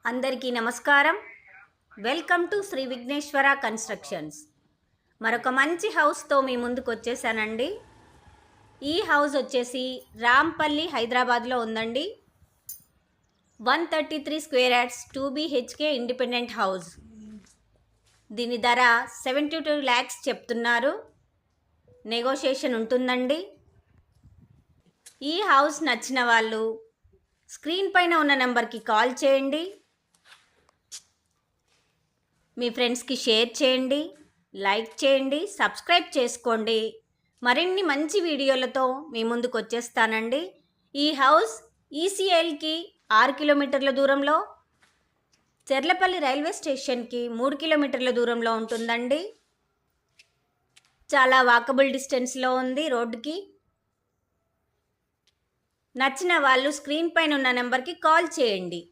అందరికీ నమస్కారం. Welcome to Shri Vighneshwara constructions. మరొక మంచి హౌస్తో మీ ముందుకు వచ్చేసానండి. ఈ హౌస్ వచ్చేసి రాంపల్లి హైదరాబాద్లో ఉందండి. 133 square yards 2 BHK independent house. దీని ధర 72 lakhs చెప్తున్నారు. నెగోషియేషన్ ఉంటుందండి. ఈ హౌస్ నచ్చిన వాళ్ళు స్క్రీన్ పైన ఉన్న నెంబర్కి కాల్ చేయండి. మీ ఫ్రెండ్స్కి షేర్ చేయండి, లైక్ చేయండి, సబ్స్క్రైబ్ చేసుకోండి. మరిన్ని మంచి వీడియోలతో మీ ముందుకు వచ్చేస్తానండి. ఈ హౌస్ ECLకి 6 కిలోమీటర్ల దూరంలో, చెర్లపల్లి రైల్వే స్టేషన్కి 3 కిలోమీటర్ల దూరంలో ఉంటుందండి. చాలా వాకబుల్ డిస్టెన్స్లో ఉంది రోడ్డుకి. నచ్చిన వాళ్ళు స్క్రీన్ పైన ఉన్న నెంబర్కి కాల్ చేయండి.